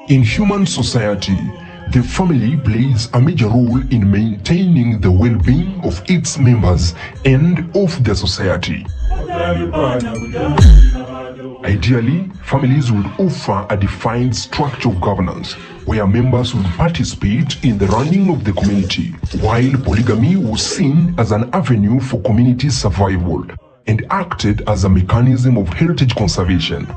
In human society, the family plays a major role in maintaining the well-being of its members and of the society. Ideally, families would offer a defined structure of governance where members would participate in the running of the community, while polygamy was seen as an avenue for community survival and acted as a mechanism of heritage conservation.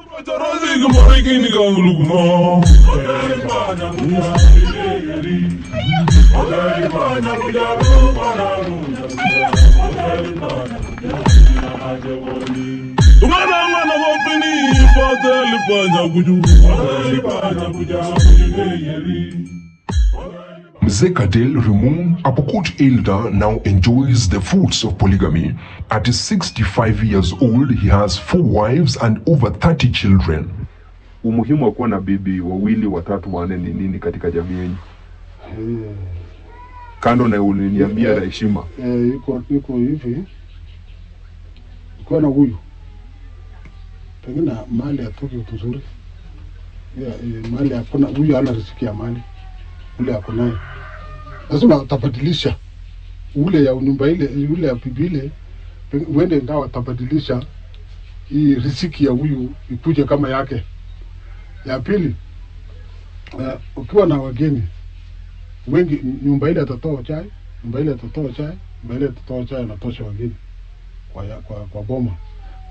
Mzekadel Ramon, a Pokot elder, now enjoys the fruits of polygamy. At 65 years old, he has 4 wives and over 30 children. Umuhimu wa kuwa na bibi wawili, watatu, wanne ni nini katika jamii yenu? Kando na uliniambia na heshima. Iko hivi. Kwa na huyu. Pengine mali atoke vizuri. Mali hakuna, huyu hana riziki ya mali. Ule hakuna. Lazima utabadilisha ule ya nyumba ile, ule ya bibi ile, uende ndao utabadilisha hii riziki ya huyu ikuje kama yake. Ya pili, ukiwa na wageni wengi, nyumba ile atatoa chai, nyumba ile atatoa chai, nyumba ile atatoa chai, anatosha wageni kwa boma.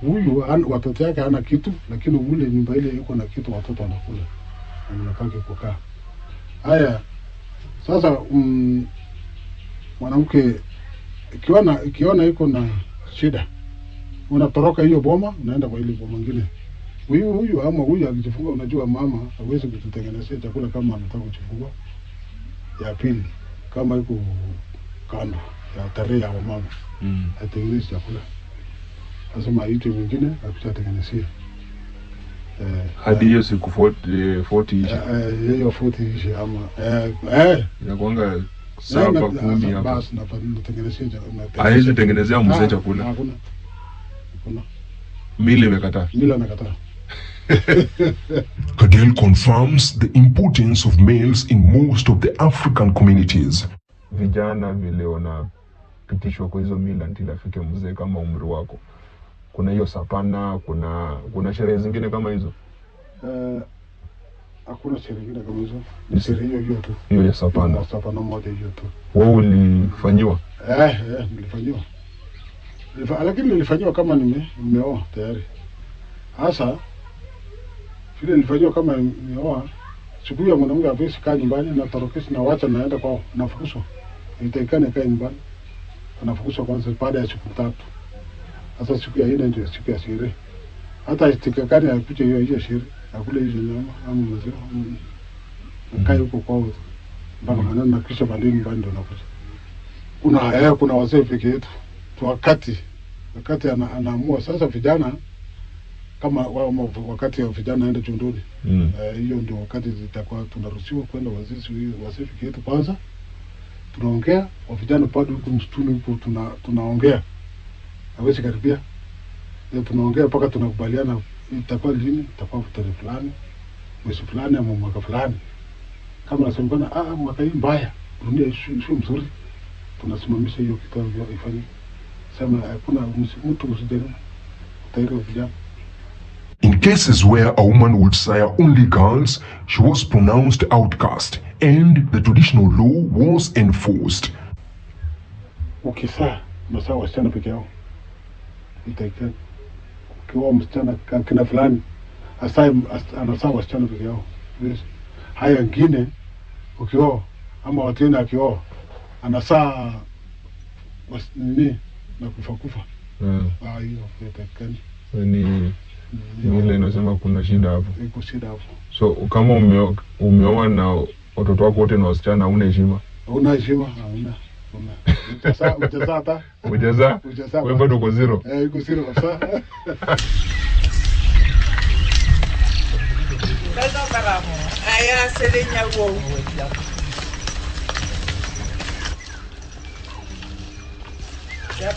Huyu watoto yake hana kitu, lakini ule nyumba ile iko na kitu, watoto wanakula na wanataka kukaa. Haya, sasa mwanamke ikiona iko na shida, unatoroka hiyo boma, unaenda kwa ile boma nyingine. Huyu ama huyu akijifungua, unajua mama hawezi kututengenezea chakula kama anataka kujifungua. Ya pili, kama iko kando ya tarehe ya mama, atengeneze chakula. Lazima aite mwingine akutengenezea. Hadi hiyo siku 40 ishi. Hiyo 40 ishi ama inakuanga 7-10 hapa. Basi natengenezea chakula. Haiwezi tengenezea mzee chakula. Hakuna. Mila imekataa. Mila imekataa. Kadel confirms the importance of males in most of the African communities. Vijana vile wanapitishwa kwa hizo mila ndio afike mzee kama umri wako. Kuna hiyo sapana, kuna sherehe zingine kama hizo? Hakuna sherehe zingine kama hizo. Ni sherehe hiyo tu. Hiyo ya sapana. Sapana moja hiyo tu. Wewe ulifanywa? Nilifanywa. Lakini nilifanywa kama nimeoa tayari. Hasa vile nilifanywa kama nimeoa, siku ya mwanamke hawezi kaa nyumbani, na tarokesi na wacha naenda kwao, nafukuzwa. Nitakana kaa nyumbani. Anafukuzwa kwanza baada ya siku 3. Hata siku ya 4 ndio siku ya sherehe. Hata itikakani ya kuja hiyo sherehe, akule hizo nyama ama maziwa. Kai huko kwao. Bana maneno na kisha baadaye nyumbani ndio nakuja. Kuna wazee peke yetu. Wakati anaamua sasa vijana kama wakati wa vijana aenda chundoni. Hiyo ndio wakati zitakuwa tunaruhusiwa kwenda wazee peke yetu kwanza. Tunaongea, wa vijana bado huko msituni huko tunaongea. Hawezi karibia. Tunaongea mpaka tunakubaliana itakuwa lini, itakuwa tarehe fulani, mwezi fulani ama mwaka fulani. Kama nasemekana mwaka hii mbaya, dunia sio mzuri, tunasimamisha hiyo kitu ifanye. Sema hakuna mtu usijaribu utairi vijana. In cases where a woman would sire only girls, she was pronounced outcast and the traditional law was enforced. Ukizaa masaa wasichana peke yao, itaikana. Ukiwa msichana kina fulani anazaa wasichana peke yao. Haya wengine ukioa ama watena akioa anazaa nini na kufa. Hiyo itaikana. Ni ile inasema kuna shida hapo. Iko shida hapo. So kama umeoa na watoto wako wote na wasichana, huna heshima? Huna heshima? Hauna. Ujaza? Wewe bado uko zero? Uko zero kabisa. Ndio karamo. Aya selenya wo.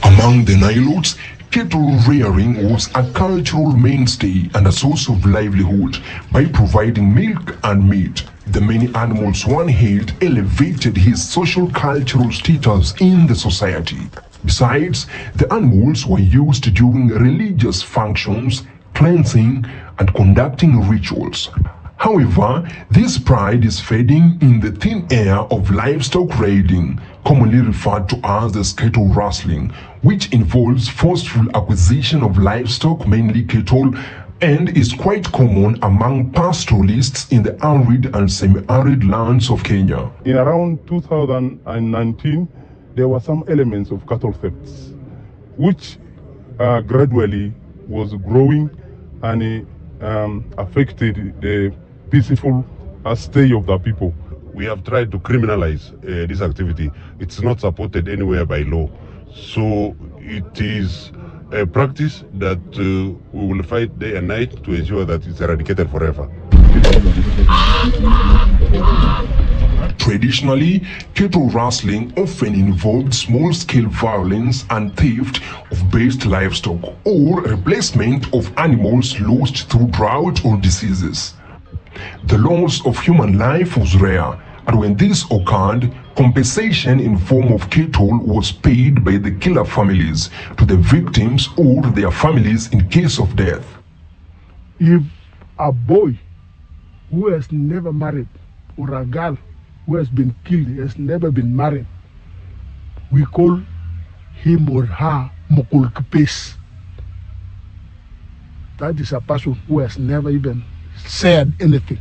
Among the Nilotes, cattle rearing was a cultural mainstay and a source of livelihood by providing milk and meat. The many animals one held elevated his social cultural status in the society. Besides, the animals were used during religious functions, cleansing, and conducting rituals. However, this pride is fading in the thin air of livestock raiding, commonly referred to as cattle rustling, which involves forceful acquisition of livestock, mainly cattle, and is quite common among pastoralists in the arid and semi-arid lands of Kenya. In around 2019, there were some elements of cattle thefts, which gradually was growing and affected the peaceful stay of the people. We have tried to criminalize this activity. It's not supported anywhere by law. So it is a practice that we will fight day and night to ensure that it's eradicated forever. Traditionally, cattle rustling often involved small-scale violence and theft of based livestock or replacement of animals lost through drought or diseases. The loss of human life was rare, and when this occurred, compensation in form of cattle was paid by the killer families to the victims or their families in case of death. If a boy who has never married or a girl who has been killed has never been married, we call him or her Mokulkpes. That is a person who has never even said anything.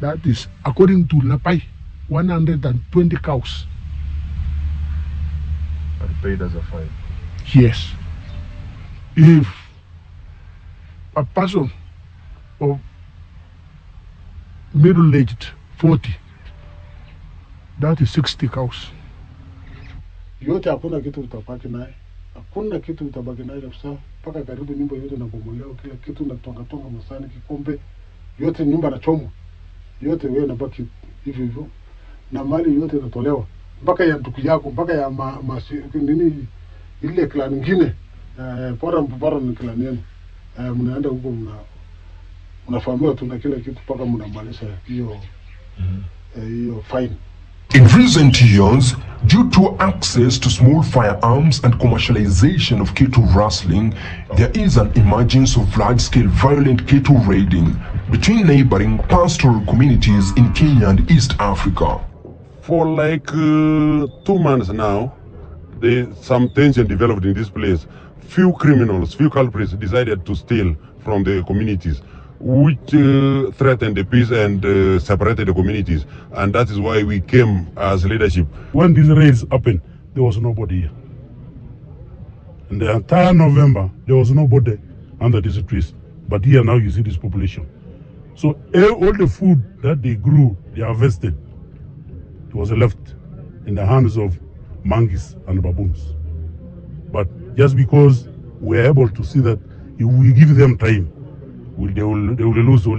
That is, according to Lapai, 120 cows. And paid as a fine. Yes. If a person of middle-aged, 40, that is 60 cows. Yote hakuna kitu utapaki naye, hakuna kitu utabaki naye kabisa, mpaka karibu nyumba yote inabomolewa, kila kitu natonga masani, kikombe, yote nyumba nachomwa, yote wewe unabaki hivyo hivyo, na mali yote inatolewa, mpaka ya ndugu yako, mpaka ya nini ile clan nyingine, bora ni clan yenu, mnaenda huko mnafahamia tu na kila kitu mpaka mnamaliza hiyo fine. In recent years, due to access to small firearms and commercialization of cattle rustling, there is an emergence of large-scale violent cattle raiding between neighboring pastoral communities in Kenya and East Africa. For like 2 months now, some tension developed in this place. Few criminals, few culprits decided to steal from the communities, which threatened the peace and separated the communities. And that is why we came as leadership. When these raids happened, there was nobody here. In the entire November, there was nobody under these trees. But here now you see this population. So all the food that they grew, they harvested, it was left in the hands of monkeys and baboons. But just because we're able to see that if we give them time, they will lose all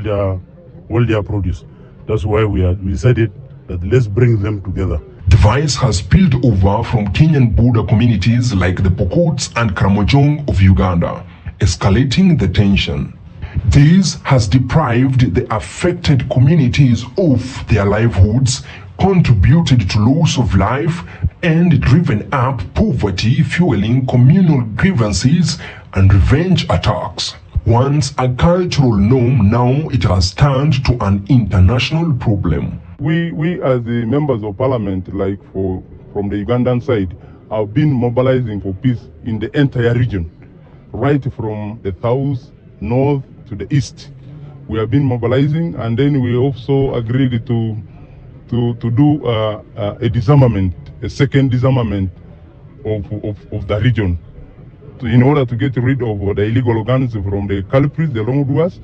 their produce. That's why we decided that let's bring them together. The vice has spilled over from Kenyan border communities like the Pokots and Kramojong of Uganda, escalating the tension. This has deprived the affected communities of their livelihoods, contributed to loss of life, and driven up poverty, fueling communal grievances and revenge attacks. Once a cultural norm, now it has turned to an international problem. We as the members of parliament, like from the Ugandan side, have been mobilizing for peace in the entire region, right from the south, north to the east. We have been mobilizing, and then we also agreed to do a disarmament, a second disarmament of the region, in order to get rid of the illegal guns from the culprits, the wrongdoers,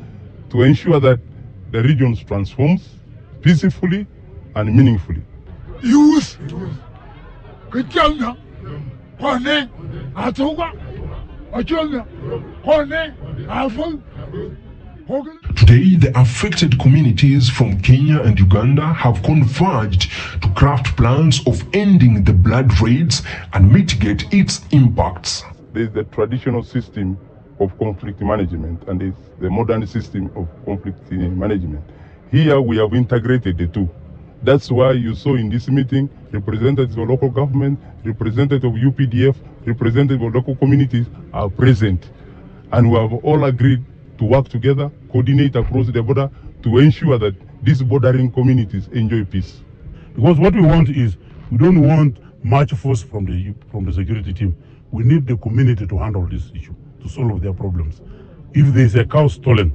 to ensure that the region transforms peacefully and meaningfully. Youth, Kachanga, Kone, Atoga, Achanga, Kone, Alpha, Today, the affected communities from Kenya and Uganda have converged to craft plans of ending the blood raids and mitigate its impacts. There's the traditional system of conflict management and there's the modern system of conflict management. Here we have integrated the two. That's why you saw in this meeting representatives of local government, representatives of UPDF, representatives of local communities are present. And we have all agreed to work together, coordinate across the border to ensure that these bordering communities enjoy peace. Because what we want is, we don't want much force from the security team. We need the community to handle this issue, to solve their problems. If there is a cow stolen,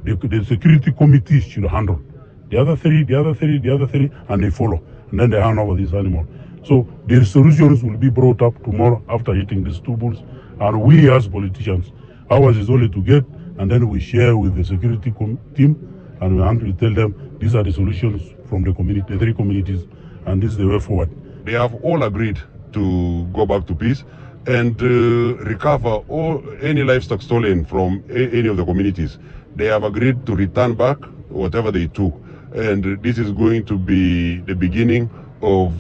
the security committee should handle. The other three, and they follow. And then they hand over this animal. So the solutions will be brought up tomorrow after hitting these two bulls. And we as politicians, ours is only to get, and then we share with the security team, and we tell them these are the solutions from the community, the three communities, and this is the way forward. They have all agreed to go back to peace and recover any livestock stolen from any of the communities. They have agreed to return back whatever they took. And this is going to be the beginning of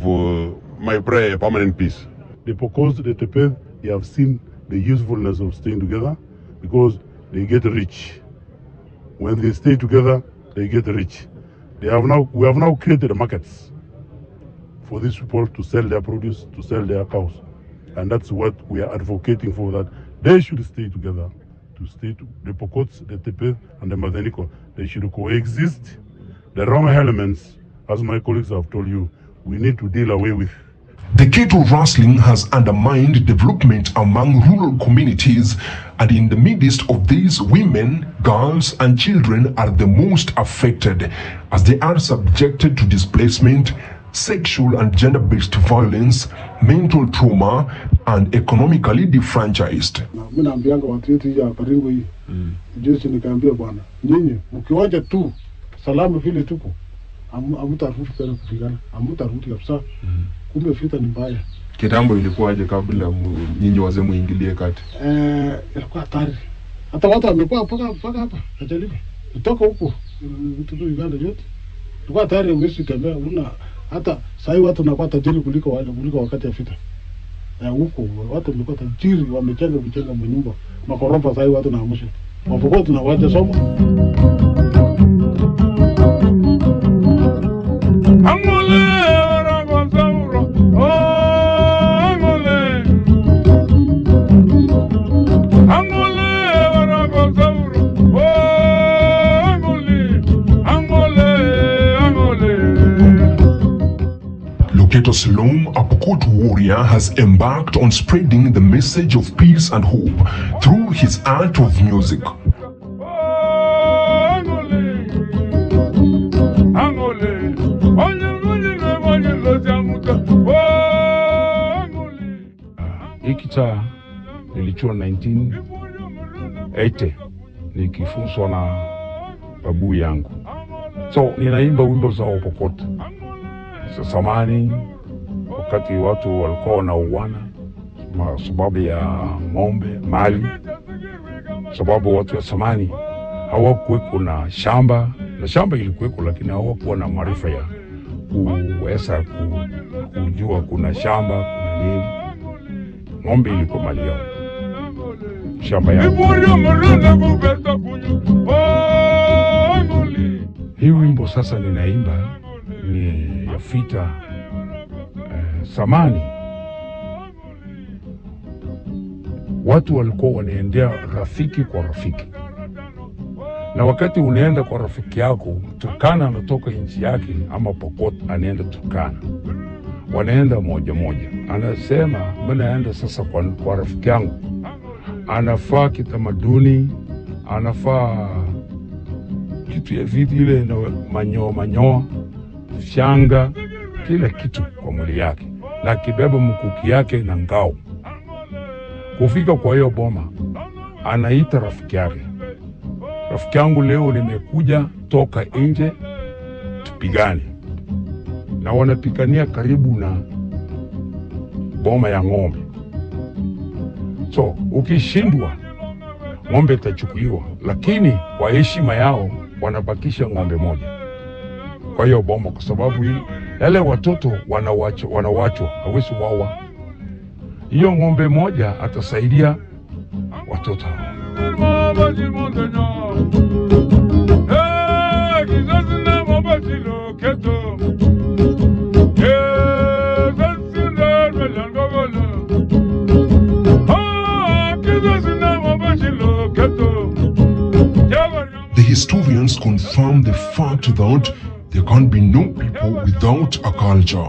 my prayer, permanent peace. The pokot, the tepeth, they have seen the usefulness of staying together because they get rich. When they stay together, they get rich. We have now created markets for these people to sell their produce, to sell their cows. And that's what we are advocating for, that they should stay together, the pokots, the tepeth, and the mazeniko. They should coexist. The wrong elements, as my colleagues have told you, we need to deal away with. The cattle rustling has undermined development among rural communities, and in the midst of these, women, girls, and children are the most affected, as they are subjected to displacement, sexual and gender-based violence, mental trauma, and economically defranchised. Mimi naambianga watu wetu ya Baringo hii. Juzi nikaambia bwana, nyinyi mkiwaje tu salamu vile tuko, hamtarudi tena kupigana, hamtarudi kabisa. Kumbe vita ni mbaya. Kitambo ilikuwaje kabla nyinyi wazee muingilie kati? Ilikuwa hatari. Hata watu wamekuwa mpaka hapa, kajaribu. Kutoka huko vitu Uganda yote. Ilikuwa hatari, ungesi tembea una hata sasa watu wanakuwa tajiri kuliko wakati ya vita. Huko watu wamekuwa tajiri, wamejenga manyumba. Makorofa sasa watu naamusha. Wapokuwa tunawacha somo. Locato Salom, a Pokot warrior, has embarked on spreading the message of peace and hope through his art of music. Ikicha nilichua 1980 nikifunzwa na babu yangu. So ninaimba wimbo za Pokot. Zamani wakati watu walikuwa wanauana sababu ya ng'ombe, mali, sababu watu wa zamani hawakuweko na shamba, na shamba ilikuweko lakini hawakuwa na maarifa ya kuweza kujua kuna shamba, kuna nini. Ng'ombe ilikuwa mali yao, shamba yao. Hii wimbo sasa ninaimba ni ya vita zamani. Watu walikuwa wanaendea rafiki kwa rafiki, na wakati unaenda kwa rafiki yako, Turkana anatoka nchi yake ama Pokot anaenda Turkana, wanaenda moja moja. Anasema mimi naenda sasa kwa rafiki yangu, anafaa kitamaduni, anafaa kitu ya vitu ile na manyoa, shanga, kila kitu kwa mwili yake, na kibeba mkuki yake na ngao. Kufika kwa hiyo boma, anaita rafiki yake, rafiki yangu, leo nimekuja toka nje, tupigane. Na wanapigania karibu na boma ya ng'ombe. So ukishindwa, ng'ombe itachukuliwa, lakini kwa heshima yao wanabakisha ng'ombe moja kwa hiyo boma, kwa sababu yale watoto wanawachwa hawezi wawa. Hiyo ng'ombe moja atasaidia watoto. The historians confirm the fact that there can be no people without a culture.